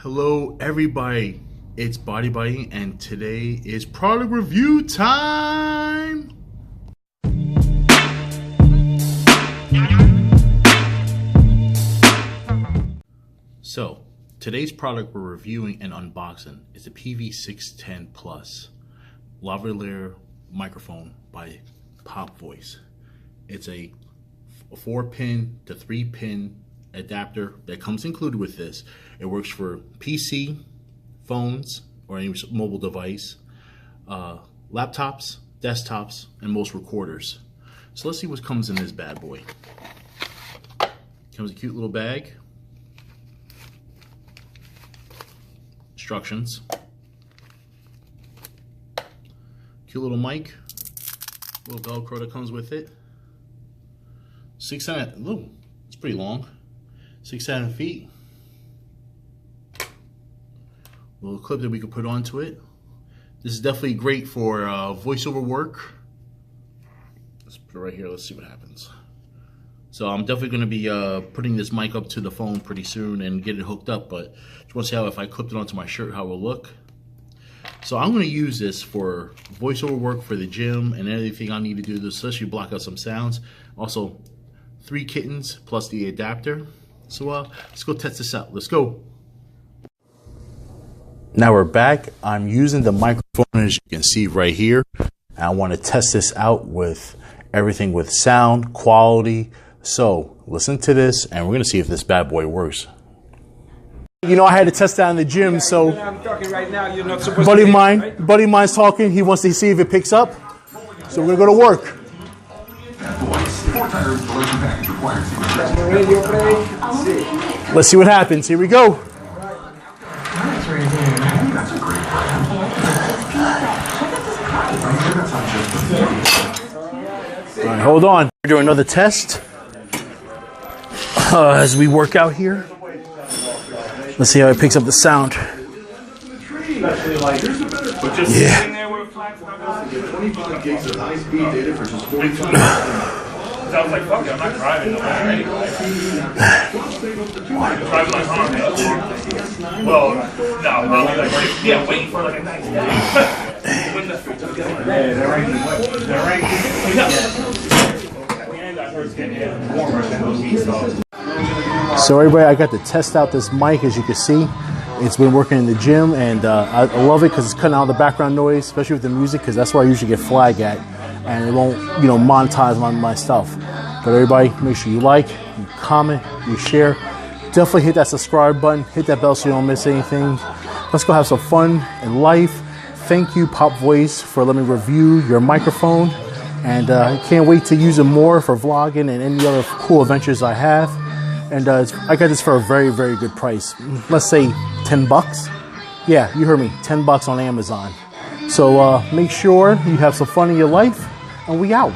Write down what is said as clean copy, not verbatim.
Hello everybody, it's Body Biting and today is product review time! So, today's product we're reviewing and unboxing is the PV610 Lavalier microphone by Pop Voice. It's a 4-pin to 3-pin adapter that comes included with this. It works for PC, phones, or any mobile device, laptops, desktops, and most recorders. So let's see what comes in this bad boy. Comes a cute little bag. Instructions. Cute little mic. Little Velcro that comes with it. 600. Ooh, it's pretty long. 6-7 feet. Little clip that we could put onto it. This is definitely great for voiceover work. Let's put it right here. Let's see what happens. So I'm definitely going to be putting this mic up to the phone pretty soon and get it hooked up. But just want to see how if I clipped it onto my shirt, how it will look. So I'm going to use this for voiceover work for the gym and everything I need to do, especially block out some sounds. Also, 3 kittens plus the adapter. So let's go test this out. Let's go. Now we're back. I'm using the microphone as you can see right here. I want to test this out with everything with sound, quality. So listen to this and we're going to see if this bad boy works. You know, I had to test that in the gym, so I'm talking right now. You're not supposed buddy to of mine's talking. He wants to see if it picks up. So we're going to go to work. Let's see what happens. Here we go. All right, hold on. We're doing another test as we work out here. Let's see how it picks up the sound. Yeah. I was like, fuck it, I'm not driving anyway. Driving like home. Well, no, they'll be like, yeah, waiting for like a nice day. So everybody, I got to test out this mic. As you can see, it's been working in the gym, and I love it because it's cutting out the background noise, especially with the music, because that's where I usually get flagged at, and it won't, monetize my stuff. But everybody, make sure you like, you comment, you share. Definitely hit that subscribe button, hit that bell so you don't miss anything. Let's go have some fun in life. Thank you, Pop Voice, for letting me review your microphone, and I can't wait to use it more for vlogging and any other cool adventures I have. And I got this for a very, very good price. Let's say 10 bucks. Yeah, you heard me, 10 bucks on Amazon. So make sure you have some fun in your life, and we out.